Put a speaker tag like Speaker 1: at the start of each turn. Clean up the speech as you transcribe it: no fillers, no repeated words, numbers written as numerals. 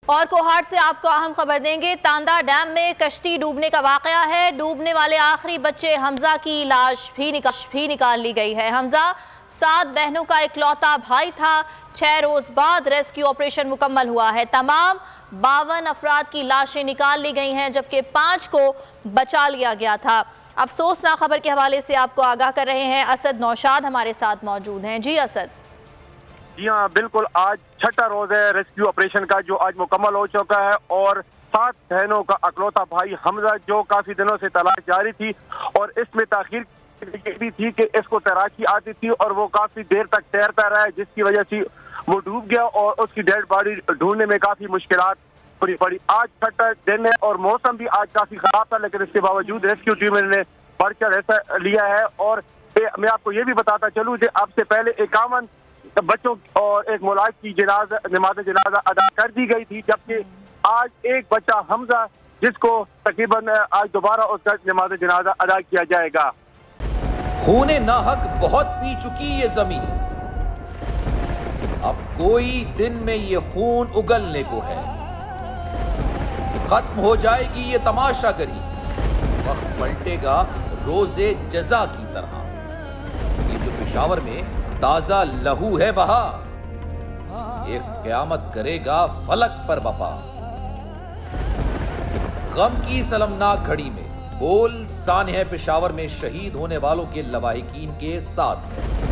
Speaker 1: और कोहाट से आपको अहम खबर देंगे। तांदा डैम में कश्ती डूबने का वाकया है। डूबने वाले आखिरी बच्चे हमजा की लाश भी निकाल ली गई है। हमजा 7 बहनों का इकलौता भाई था। 6 रोज बाद रेस्क्यू ऑपरेशन मुकम्मल हुआ है। तमाम 52 अफराद की लाशें निकाल ली गई हैं, जबकि 5 को बचा लिया गया था। अफसोसनाक खबर के हवाले से आपको आगाह कर रहे हैं असद नौशाद हमारे साथ मौजूद हैं। जी असद।
Speaker 2: जी हाँ, बिल्कुल। आज छठा रोज है रेस्क्यू ऑपरेशन का, जो आज मुकम्मल हो चुका है। और 7 बहनों का अकलौता भाई हमजा, जो काफी दिनों से तलाश जारी थी और इसमें ताखीर भी थी कि इसको तैराकी आती थी और वो काफी देर तक तैरता रहा, जिसकी वजह से वो डूब गया और उसकी डेड बॉडी ढूंढने में काफी मुश्किलात पड़ी। आज छठा दिन है और मौसम भी आज काफी खराब था, लेकिन इसके बावजूद रेस्क्यू टीम ने बढ़ चढ़ हिस्सा लिया है। और मैं आपको ये भी बताता चलूँ कि अब से पहले 51 बच्चों और एक मुलाज की नमाज जनाजा अदा कर दी गई थी, जबकि आज एक बच्चा हमजा, जिसको तकरीबन आज दोबारा उसका नमाज जनाजा अदा किया जाएगा।
Speaker 3: खूने नाहक बहुत पी चुकी ये जमीन, अब कोई दिन में ये खून उगलने को है। खत्म हो जाएगी ये तमाशागरी, वक्त पलटेगा रोजे जजा की तरह। ये जो पेशावर में ताजा लहू है बहा, एक क़यामत करेगा फलक पर बपा। गम की सलमनाक घड़ी में बोल सानह पेशावर में शहीद होने वालों के लवाहिकीन के साथ